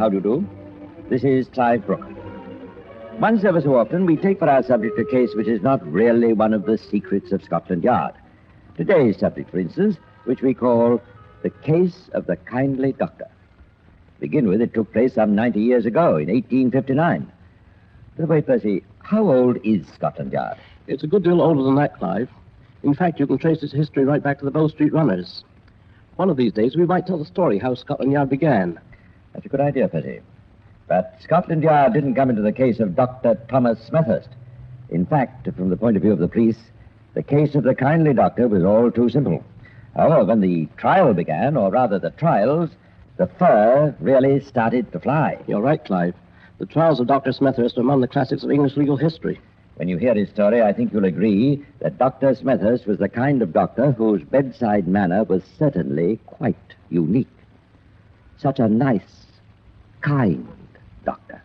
how do you do? This is Clive Brooke. Once ever so often, we take for our subject a case which is not really one of the secrets of Scotland Yard. Today's subject, for instance, which we call the case of the kindly doctor. To begin with, it took place some 90 years ago, in 1859. By the way, Percy, how old is Scotland Yard? It's a good deal older than that, Clive. In fact, you can trace its history right back to the Bow Street Runners. One of these days, we might tell the story how Scotland Yard began. That's a good idea, Percy. But Scotland Yard didn't come into the case of Dr. Thomas Smethurst. In fact, from the point of view of the police, the case of the kindly doctor was all too simple. However, when the trial began, or rather the trials, the fur really started to fly. You're right, Clive. The trials of Dr. Smethurst are among the classics of English legal history. When you hear his story, I think you'll agree that Dr. Smethurst was the kind of doctor whose bedside manner was certainly quite unique. Such a nice, kind doctor.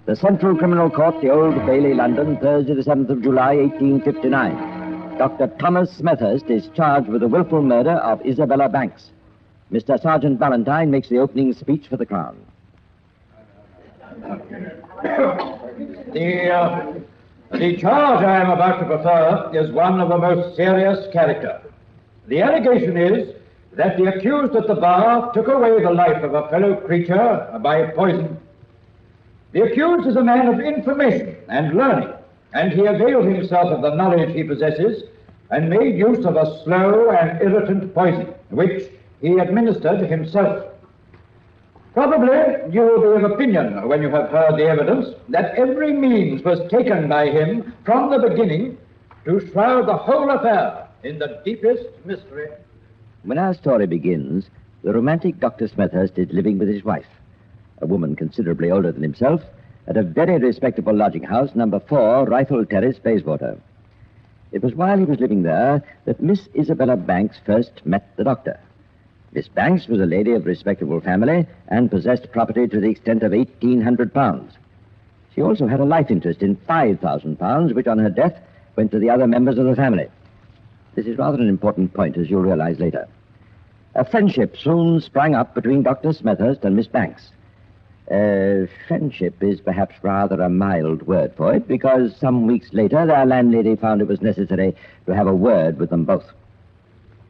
The Central Criminal Court, the Old Bailey, London, Thursday, the 7th of July, 1859. Dr. Thomas Smethurst is charged with the willful murder of Isabella Banks. Mr. Sergeant Valentine makes the opening speech for the Crown. The charge I am about to prefer is one of the most serious character. The allegation is that the accused at the bar took away the life of a fellow creature by poison. The accused is a man of information and learning, and he availed himself of the knowledge he possesses and made use of a slow and irritant poison, which he administered himself. Probably you will be of opinion, when you have heard the evidence, that every means was taken by him from the beginning to shroud the whole affair in the deepest mystery. When our story begins, the romantic Dr. Smethurst is living with his wife, a woman considerably older than himself, at a very respectable lodging house, number 4, Rifle Terrace, Bayswater. It was while he was living there that Miss Isabella Banks first met the doctor. Miss Banks was a lady of respectable family and possessed property to the extent of £1,800. She also had a life interest in £5,000, which on her death went to the other members of the family. This is rather an important point, as you'll realize later. A friendship soon sprang up between Dr. Smethurst and Miss Banks. Friendship is perhaps rather a mild word for it, because some weeks later their landlady found it was necessary to have a word with them both.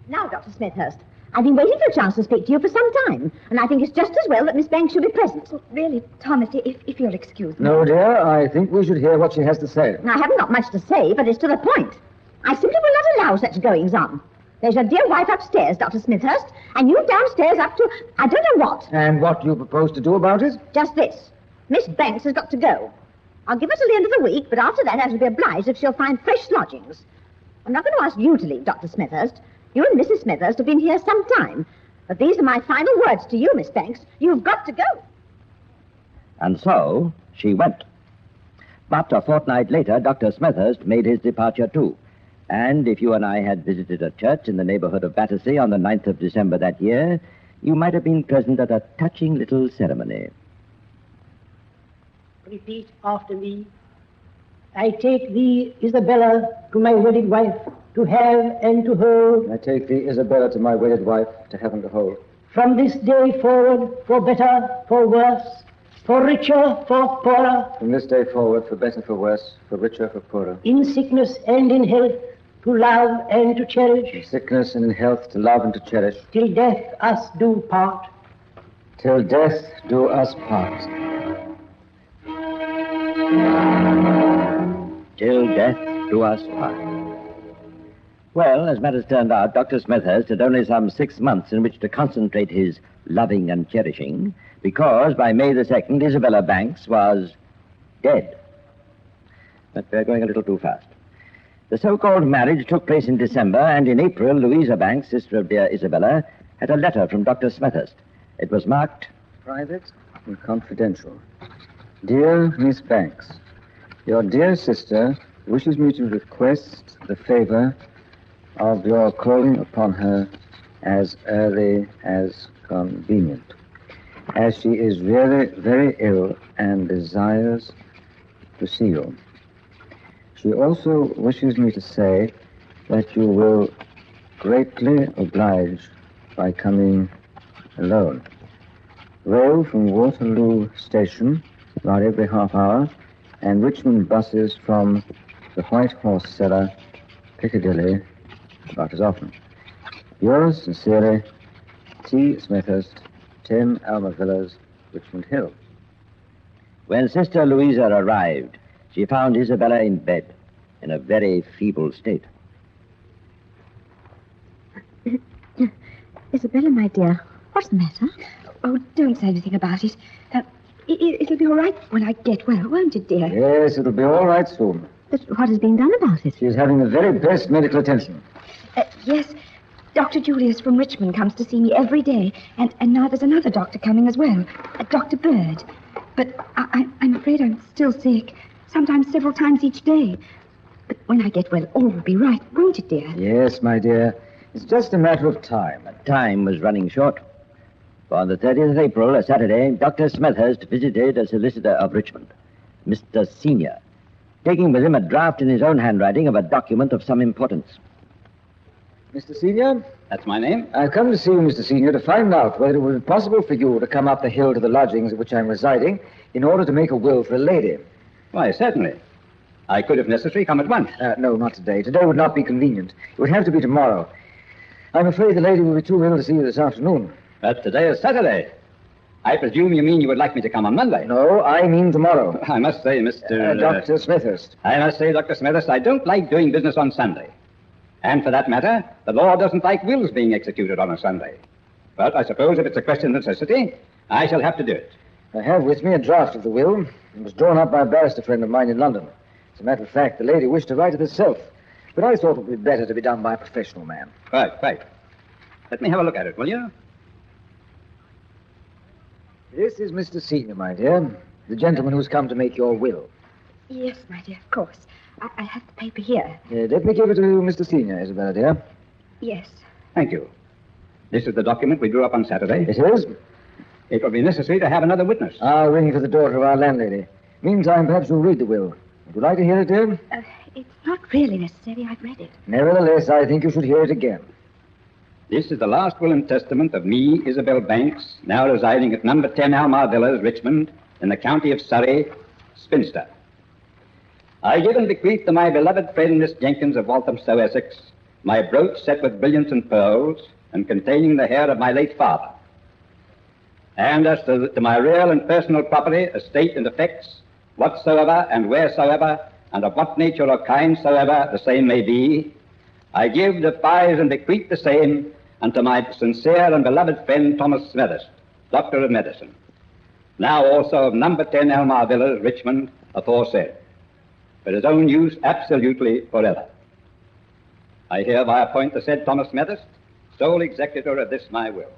Now, Dr. Smethurst, I've been waiting for a chance to speak to you for some time, and I think it's just as well that Miss Banks should be present. Really, Thomas, if you'll excuse me. No, dear, I think we should hear what she has to say. I haven't got much to say, but it's to the point. I simply will not allow such goings-on. There's your dear wife upstairs, Dr. Smethurst, and you downstairs up to I don't know what. And what do you propose to do about it? Just this. Miss Banks has got to go. I'll give her till the end of the week, but after that I shall be obliged if she'll find fresh lodgings. I'm not going to ask you to leave, Dr. Smethurst. You and Mrs. Smethurst have been here some time. But these are my final words to you, Miss Banks. You've got to go. And so she went. But a fortnight later, Dr. Smethurst made his departure too. And if you and I had visited a church in the neighborhood of Battersea on the 9th of December that year, you might have been present at a touching little ceremony. Repeat after me. I take thee, Isabella, to my wedded wife, to have and to hold. I take thee, Isabella, to my wedded wife, to have and to hold. From this day forward, for better, for worse, for richer, for poorer. From this day forward, for better, for worse, for richer, for poorer. In sickness and in health, to love and to cherish. In sickness and in health, to love and to cherish. Till death us do part. Till death do us part. Till death do us part. Well, as matters turned out, Dr. Smethurst had only some 6 months in which to concentrate his loving and cherishing, because by May the 2nd, Isabella Banks was dead. But we're going a little too fast. The so-called marriage took place in December, and in April, Louisa Banks, sister of dear Isabella, had a letter from Dr. Smethurst. It was marked private and confidential. Dear Miss Banks, your dear sister wishes me to request the favor of your calling upon her as early as convenient, as she is really very ill and desires to see you. She also wishes me to say that you will greatly oblige by coming alone. Rail from Waterloo Station about every half hour, and Richmond buses from the White Horse Cellar, Piccadilly, about as often. Yours sincerely, T. Smethurst, 10 Alma Villas, Richmond Hill. When Sister Louisa arrived, she found Isabella in bed, in a very feeble state. Isabella, my dear, what's the matter? Oh, don't say anything about it. It'll be all right when I get well, won't it, dear? Yes, it'll be all right soon. But what has been done about it? She's having the very best medical attention. Yes, Dr. Julius from Richmond comes to see me every day, and now there's another doctor coming as well, Dr. Bird. But I'm afraid I'm still sick, sometimes several times each day. But when I get well, all will be right, won't it, dear? Yes, my dear. It's just a matter of time. Time was running short. For on the 30th of April, a Saturday, Dr. Smethurst visited a solicitor of Richmond, Mr. Senior, taking with him a draft in his own handwriting of a document of some importance. Mr. Senior? That's my name. I've come to see you, Mr. Senior, to find out whether it would be possible for you to come up the hill to the lodgings at which I'm residing in order to make a will for a lady. Why, certainly. I could, if necessary, come at once. No, not today. Today would not be convenient. It would have to be tomorrow. I'm afraid the lady will be too ill to see you this afternoon. But today is Saturday. I presume you mean you would like me to come on Monday? No, I mean tomorrow. I must say, Mr. Dr. Smethurst. I must say, Dr. Smethurst, I don't like doing business on Sunday. And for that matter, the law doesn't like wills being executed on a Sunday. But I suppose if it's a question of necessity, I shall have to do it. I have with me a draft of the will. It was drawn up by a barrister friend of mine in London. As a matter of fact, the lady wished to write it herself. But I thought it would be better to be done by a professional man. Right. Let me have a look at it, will you? This is Mr. Senior, my dear. The gentleman who's come to make your will. Yes, my dear, of course. I have the paper here. Let me give it to Mr. Senior, Isabella, dear. Yes. Thank you. This is the document we drew up on Saturday. It is? It will be necessary to have another witness. I'll ring for the daughter of our landlady. Meantime, perhaps you'll read the will. Would you like to hear it, dear? It's not really necessary. I've read it. Nevertheless, I think you should hear it again. This is the last will and testament of me, Isabel Banks, now residing at number 10 Almar Villas, Richmond, in the county of Surrey, spinster. I give and bequeath to my beloved friend Miss Jenkins of Walthamstow, Essex, my brooch set with brilliants and pearls and containing the hair of my late father. And as to my real and personal property, estate and effects, whatsoever and wheresoever, and of what nature or kind soever the same may be, I give, devise, and bequeath the same unto my sincere and beloved friend Thomas Smethurst, Doctor of Medicine, now also of number 10 Almar Villas, Richmond, aforesaid, for his own use absolutely forever. I hereby appoint the said Thomas Smethurst sole executor of this my will.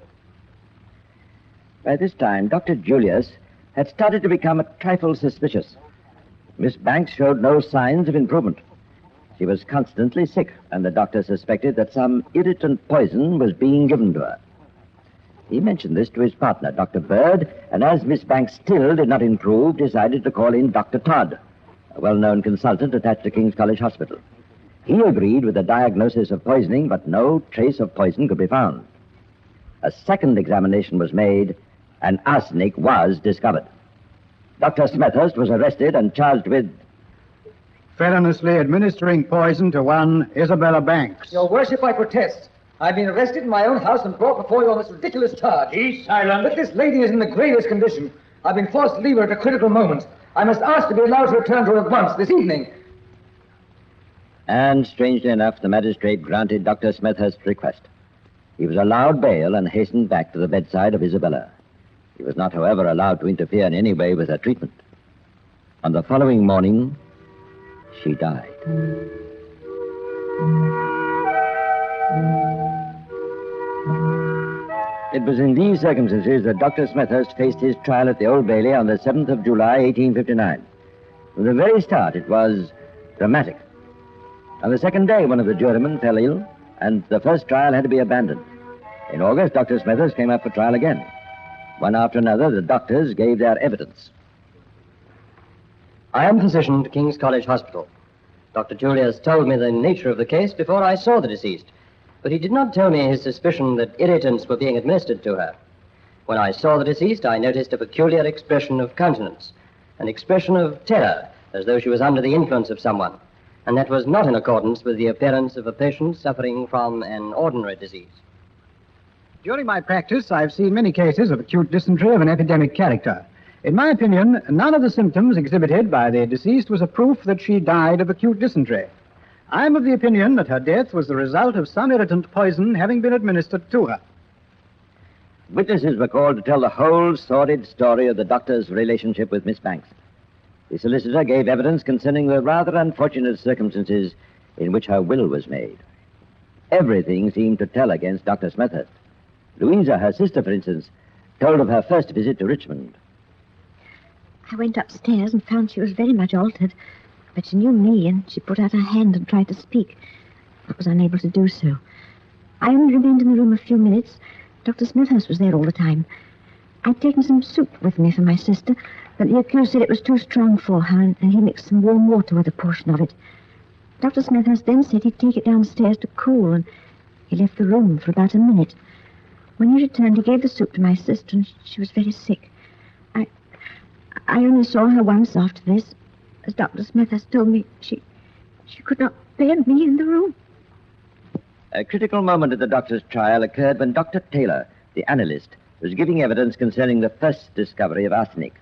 By this time, Dr. Julius had started to become a trifle suspicious. Miss Banks showed no signs of improvement. She was constantly sick, and the doctor suspected that some irritant poison was being given to her. He mentioned this to his partner, Dr. Bird, and as Miss Banks still did not improve, decided to call in Dr. Todd, a well-known consultant attached to King's College Hospital. He agreed with the diagnosis of poisoning, but no trace of poison could be found. A second examination was made, and arsenic was discovered. Dr. Smethurst was arrested and charged with feloniously administering poison to one Isabella Banks. Your worship, I protest. I've been arrested in my own house and brought before you on this ridiculous charge. Be silent. But this lady is in the gravest condition. I've been forced to leave her at a critical moment. I must ask to be allowed to return to her at once, this evening. And, strangely enough, the magistrate granted Dr. Smethurst's request. He was allowed bail and hastened back to the bedside of Isabella. He was not, however, allowed to interfere in any way with her treatment. On the following morning, she died. It was in these circumstances that Dr. Smethurst faced his trial at the Old Bailey on the 7th of July, 1859. From the very start, it was dramatic. On the second day, one of the jurymen fell ill, and the first trial had to be abandoned. In August, Dr. Smethurst came up for trial again. One after another, the doctors gave their evidence. I am physician to King's College Hospital. Dr. Julius told me the nature of the case before I saw the deceased, but he did not tell me his suspicion that irritants were being administered to her. When I saw the deceased, I noticed a peculiar expression of countenance, an expression of terror, as though she was under the influence of someone, and that was not in accordance with the appearance of a patient suffering from an ordinary disease. During my practice, I've seen many cases of acute dysentery of an epidemic character. In my opinion, none of the symptoms exhibited by the deceased was a proof that she died of acute dysentery. I am of the opinion that her death was the result of some irritant poison having been administered to her. Witnesses were called to tell the whole sordid story of the doctor's relationship with Miss Banks. The solicitor gave evidence concerning the rather unfortunate circumstances in which her will was made. Everything seemed to tell against Dr. Smethurst. Louisa, her sister, for instance, told of her first visit to Richmond. I went upstairs and found she was very much altered, but she knew me and she put out her hand and tried to speak. I was unable to do so. I only remained in the room a few minutes. Dr. Smethurst was there all the time. I'd taken some soup with me for my sister, but the accused said it was too strong for her, and he mixed some warm water with a portion of it. Dr. Smethurst then said he'd take it downstairs to cool, and he left the room for about a minute. When he returned, he gave the soup to my sister, and she was very sick. I only saw her once after this. As Dr. Smethurst told me, she could not bear me in the room. A critical moment at the doctor's trial occurred when Dr. Taylor, the analyst, was giving evidence concerning the first discovery of arsenic.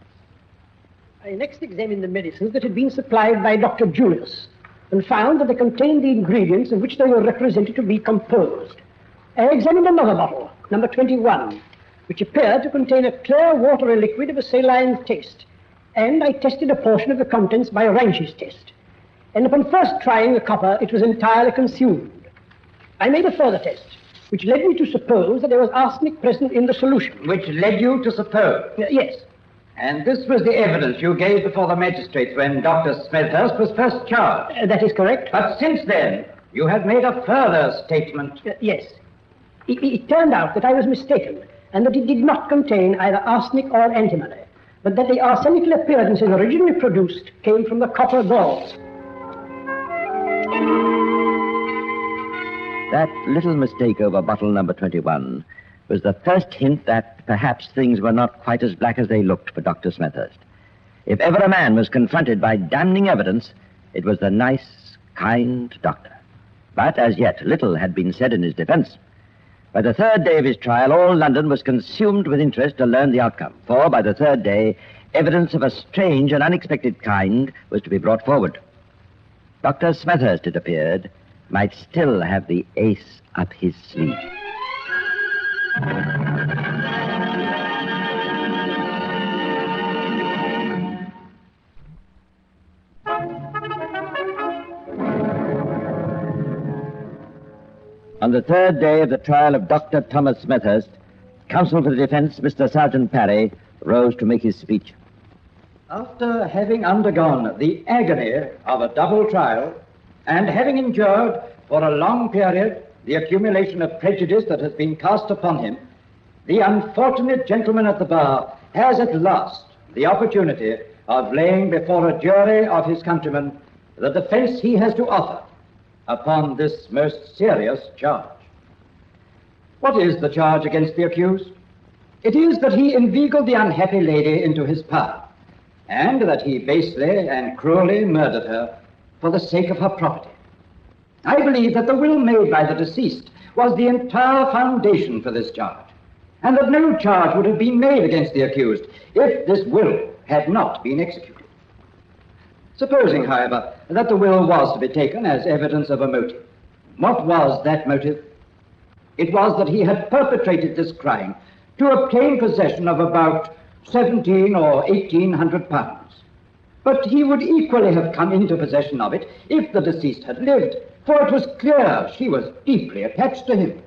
I next examined the medicines that had been supplied by Dr. Julius and found that they contained the ingredients of which they were represented to be composed. I examined another bottle, number 21, which appeared to contain a clear watery liquid of a saline taste, and I tested a portion of the contents by a Ranch's test. And upon first trying the copper, it was entirely consumed. I made a further test, which led me to suppose that there was arsenic present in the solution. Which led you to suppose? Yes. And this was the evidence you gave before the magistrates when Dr. Smethurst was first charged? That is correct. But since then, you have made a further statement. Yes. It turned out that I was mistaken, and that it did not contain either arsenic or antimony, but that the arsenical appearances originally produced came from the copper galls. That little mistake over bottle number 21 was the first hint that perhaps things were not quite as black as they looked for Dr. Smethurst. If ever a man was confronted by damning evidence, it was the nice, kind doctor. But as yet, little had been said in his defense. By the third day of his trial, all London was consumed with interest to learn the outcome, for by the third day, evidence of a strange and unexpected kind was to be brought forward. Dr. Smethurst, it appeared, might still have the ace up his sleeve. On the third day of the trial of Dr. Thomas Smethurst, counsel for the defense, Mr. Sergeant Parry, rose to make his speech. After having undergone the agony of a double trial and having endured for a long period the accumulation of prejudice that has been cast upon him, the unfortunate gentleman at the bar has at last the opportunity of laying before a jury of his countrymen the defense he has to offer upon this most serious charge. What is the charge against the accused? It is that he inveigled the unhappy lady into his power, and that he basely and cruelly murdered her for the sake of her property. I believe that the will made by the deceased was the entire foundation for this charge, and that no charge would have been made against the accused if this will had not been executed. Supposing, however, that the will was to be taken as evidence of a motive, what was that motive? It was that he had perpetrated this crime to obtain possession of about 1,700 or 1,800 pounds. But he would equally have come into possession of it if the deceased had lived, for it was clear she was deeply attached to him,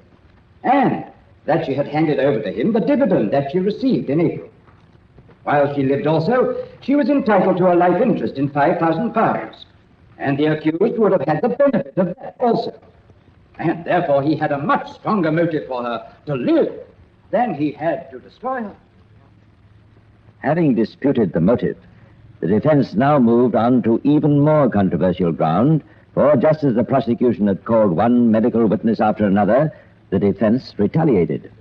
and that she had handed over to him the dividend that she received in April. While she lived also, she was entitled to a life interest in £5,000, and the accused would have had the benefit of that also. And therefore he had a much stronger motive for her to live than he had to destroy her. Having disputed the motive, The defense now moved on to even more controversial ground, for just as the prosecution had called one medical witness after another, the defense retaliated.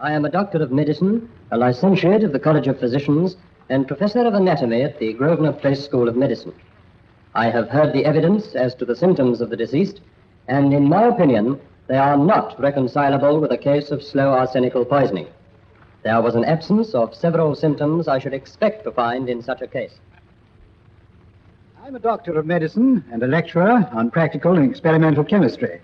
I am a doctor of medicine, a licentiate of the College of Physicians, and professor of anatomy at the Grosvenor Place School of Medicine. I have heard the evidence as to the symptoms of the deceased, and in my opinion, they are not reconcilable with a case of slow arsenical poisoning. There was an absence of several symptoms I should expect to find in such a case. I'm a doctor of medicine and a lecturer on practical and experimental chemistry.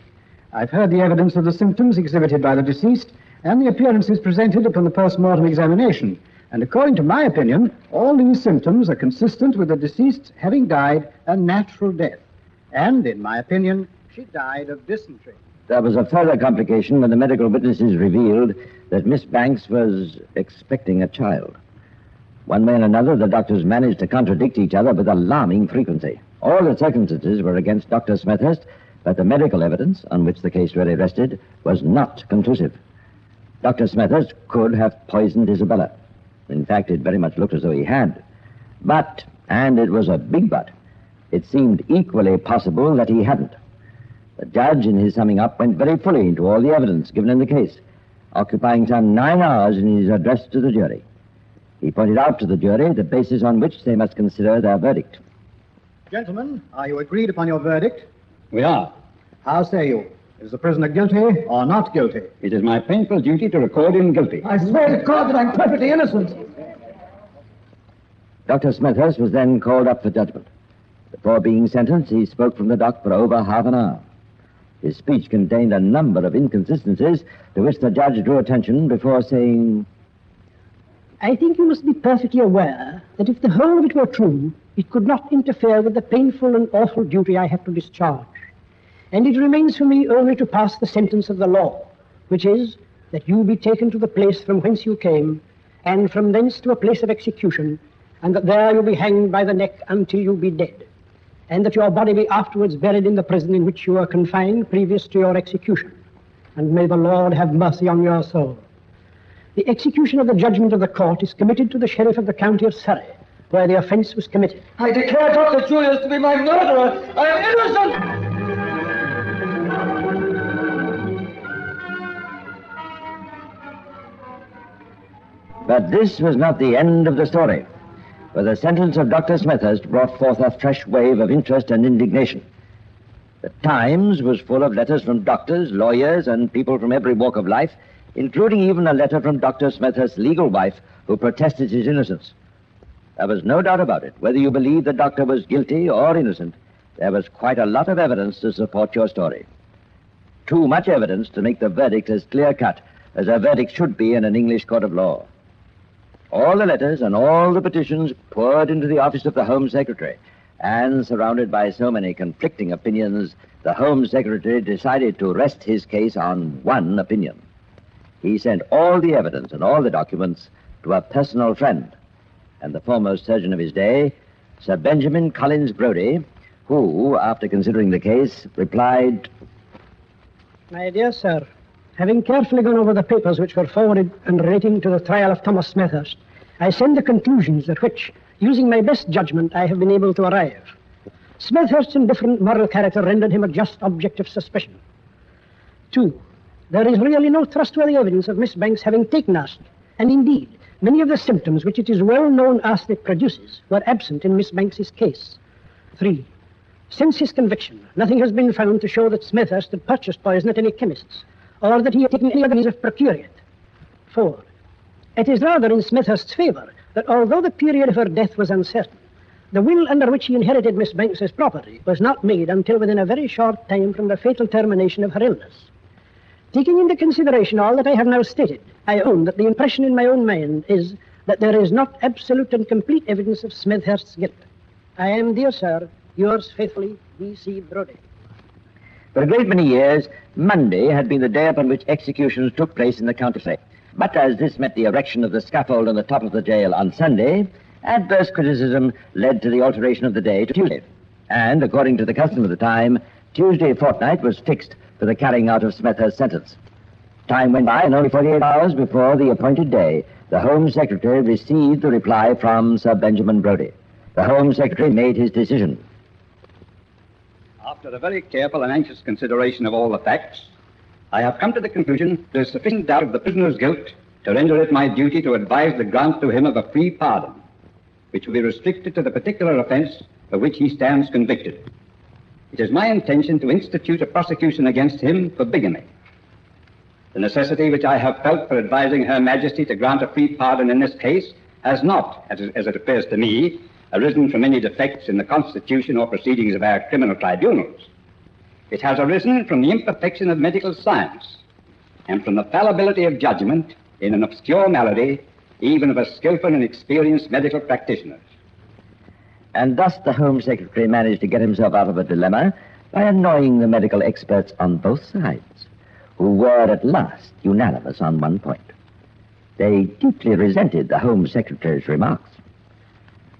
I've heard the evidence of the symptoms exhibited by the deceased and the appearances presented upon the post-mortem examination. And according to my opinion, all these symptoms are consistent with the deceased having died a natural death. And, in my opinion, she died of dysentery. There was a further complication when the medical witnesses revealed that Miss Banks was expecting a child. One way and another, the doctors managed to contradict each other with alarming frequency. All the circumstances were against Dr. Smethurst, but the medical evidence, on which the case really rested, was not conclusive. Dr. Smethurst could have poisoned Isabella. In fact, it very much looked as though he had. But, and it was a big but, it seemed equally possible that he hadn't. The judge, in his summing up, went very fully into all the evidence given in the case, occupying some 9 hours in his address to the jury. He pointed out to the jury the basis on which they must consider their verdict. Gentlemen, are you agreed upon your verdict? We are. How say you? Is the prisoner guilty or not guilty? It is my painful duty to record him guilty. I swear to God that I'm perfectly innocent. Dr. Smethurst was then called up for judgment. Before being sentenced, he spoke from the dock for over half an hour. His speech contained a number of inconsistencies to which the judge drew attention before saying, I think you must be perfectly aware that if the whole of it were true, it could not interfere with the painful and awful duty I have to discharge. And it remains for me only to pass the sentence of the law, which is that you be taken to the place from whence you came, and from thence to a place of execution, and that there you be hanged by the neck until you be dead, and that your body be afterwards buried in the prison in which you were confined previous to your execution. And may the Lord have mercy on your soul. The execution of the judgment of the court is committed to the sheriff of the county of Surrey, where the offense was committed. I declare Dr. Julius to be my murderer. I am innocent! But this was not the end of the story, for the sentence of Dr. Smethurst brought forth a fresh wave of interest and indignation. The Times was full of letters from doctors, lawyers, and people from every walk of life, including even a letter from Dr. Smethurst's legal wife, who protested his innocence. There was no doubt about it. Whether you believed the doctor was guilty or innocent, there was quite a lot of evidence to support your story. Too much evidence to make the verdict as clear-cut as a verdict should be in an English court of law. All the letters and all the petitions poured into the office of the Home Secretary, and surrounded by so many conflicting opinions, the Home Secretary decided to rest his case on one opinion. He sent all the evidence and all the documents to a personal friend, and the foremost surgeon of his day, Sir Benjamin Collins Brodie, who, after considering the case, replied, My dear sir, having carefully gone over the papers which were forwarded and relating to the trial of Thomas Smethurst, I send the conclusions at which, using my best judgment, I have been able to arrive. Smethurst's indifferent moral character rendered him a just object of suspicion. 2. There is really no trustworthy evidence of Miss Banks having taken arsenic, and indeed, many of the symptoms which it is well known arsenic produces were absent in Miss Banks's case. 3. Since his conviction, nothing has been found to show that Smethurst had purchased poison at any chemist's, or that he had taken any other means of procuring it. 4. It is rather in Smethurst's favor that although the period of her death was uncertain, the will under which he inherited Miss Banks's property was not made until within a very short time from the fatal termination of her illness. Taking into consideration all that I have now stated, I own that the impression in my own mind is that there is not absolute and complete evidence of Smethurst's guilt. I am, dear sir, yours faithfully, B.C. Brodie. For a great many years, Monday had been the day upon which executions took place in the county. But as this meant the erection of the scaffold on the top of the jail on Sunday, adverse criticism led to the alteration of the day to Tuesday. And, according to the custom of the time, Tuesday fortnight was fixed for the carrying out of Smethurst's sentence. Time went by, and only 48 hours before the appointed day, the Home Secretary received the reply from Sir Benjamin Brodie. The Home Secretary made his decision. After a very careful and anxious consideration of all the facts, I have come to the conclusion there is sufficient doubt of the prisoner's guilt to render it my duty to advise the grant to him of a free pardon, which will be restricted to the particular offence for which he stands convicted. It is my intention to institute a prosecution against him for bigamy. The necessity which I have felt for advising Her Majesty to grant a free pardon in this case has not, as it appears to me, arisen from any defects in the constitution or proceedings of our criminal tribunals. It has arisen from the imperfection of medical science and from the fallibility of judgment in an obscure malady, even of a skillful and experienced medical practitioners. And thus the Home Secretary managed to get himself out of a dilemma by annoying the medical experts on both sides, who were at last unanimous on one point. They deeply resented the Home Secretary's remarks.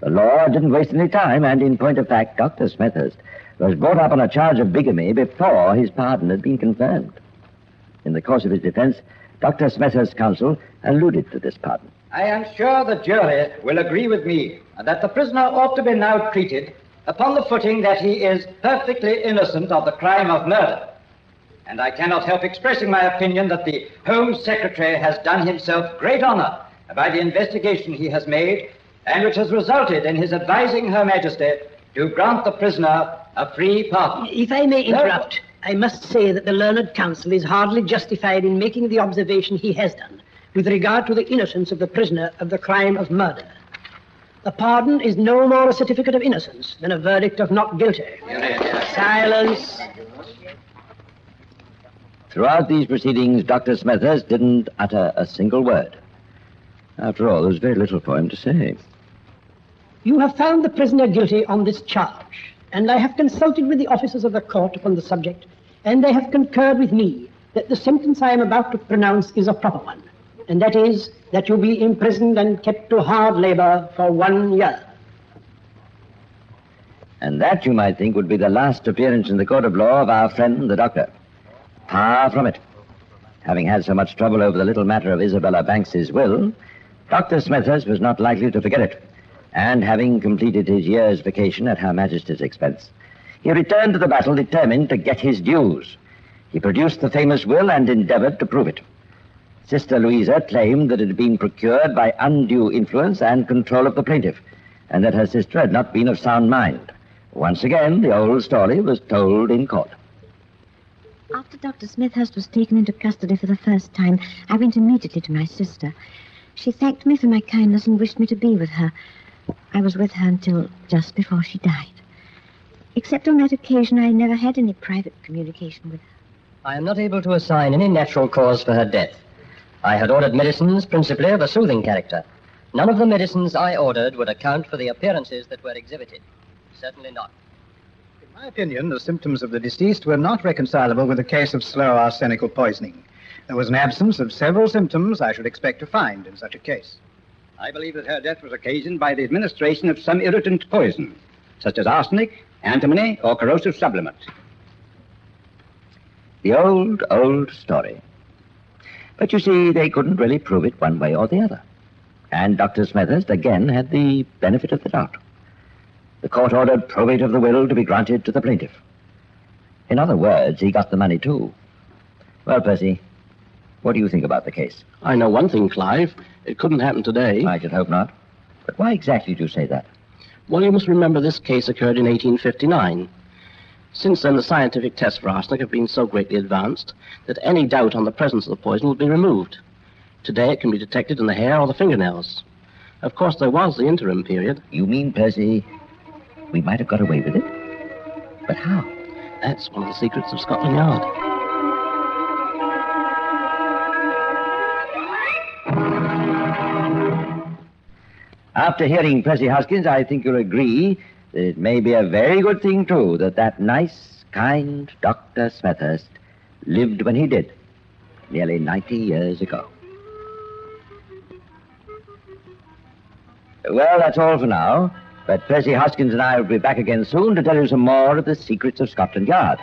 The law didn't waste any time, and in point of fact, Dr. Smethurst was brought up on a charge of bigamy before his pardon had been confirmed. In the course of his defense, Dr. Smethurst's counsel alluded to this pardon. I am sure the jury will agree with me that the prisoner ought to be now treated upon the footing that he is perfectly innocent of the crime of murder. And I cannot help expressing my opinion that the Home Secretary has done himself great honor by the investigation he has made, and which has resulted in his advising Her Majesty to grant the prisoner a free pardon. If I may interrupt, I must say that the learned counsel is hardly justified in making the observation he has done with regard to the innocence of the prisoner of the crime of murder. The pardon is no more a certificate of innocence than a verdict of not guilty. Silence. Throughout these proceedings, Dr. Smethurst didn't utter a single word. After all, there was very little for him to say. You have found the prisoner guilty on this charge, and I have consulted with the officers of the court upon the subject, and they have concurred with me that the sentence I am about to pronounce is a proper one, and that is that you be imprisoned and kept to hard labor for 1 year. And that, you might think, would be the last appearance in the court of law of our friend, the doctor. Far from it. Having had so much trouble over the little matter of Isabella Banks's will, Dr. Smethurst was not likely to forget it. And having completed his year's vacation at Her Majesty's expense, he returned to the battle determined to get his dues. He produced the famous will and endeavored to prove it. Sister Louisa claimed that it had been procured by undue influence and control of the plaintiff, and that her sister had not been of sound mind. Once again, the old story was told in court. After Dr. Smethurst was taken into custody for the first time, I went immediately to my sister. She thanked me for my kindness and wished me to be with her. I was with her until just before she died. Except on that occasion, I never had any private communication with her. I am not able to assign any natural cause for her death. I had ordered medicines principally of a soothing character. None of the medicines I ordered would account for the appearances that were exhibited. Certainly not. In my opinion, the symptoms of the deceased were not reconcilable with a case of slow arsenical poisoning. There was an absence of several symptoms I should expect to find in such a case. I believe that her death was occasioned by the administration of some irritant poison, such as arsenic, antimony, or corrosive sublimate. The old story. But you see, they couldn't really prove it one way or the other. And Dr. Smethurst again had the benefit of the doubt. The court ordered probate of the will to be granted to the plaintiff. In other words, he got the money too. Well, Percy, what do you think about the case? I know one thing, Clive. It couldn't happen today. I should hope not. But why exactly do you say that? Well, you must remember this case occurred in 1859. Since then, the scientific tests for arsenic have been so greatly advanced that any doubt on the presence of the poison will be removed. Today, it can be detected in the hair or the fingernails. Of course, there was the interim period. You mean, Percy, we might have got away with it? But how? That's one of the secrets of Scotland Yard. After hearing Percy Hoskins, I think you'll agree that it may be a very good thing, too, that nice, kind Dr. Smethurst lived when he did, nearly 90 years ago. Well, that's all for now, but Percy Hoskins and I will be back again soon to tell you some more of the secrets of Scotland Yard.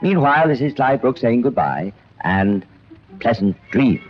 Meanwhile, this is Clive Brooks saying goodbye and pleasant dreams.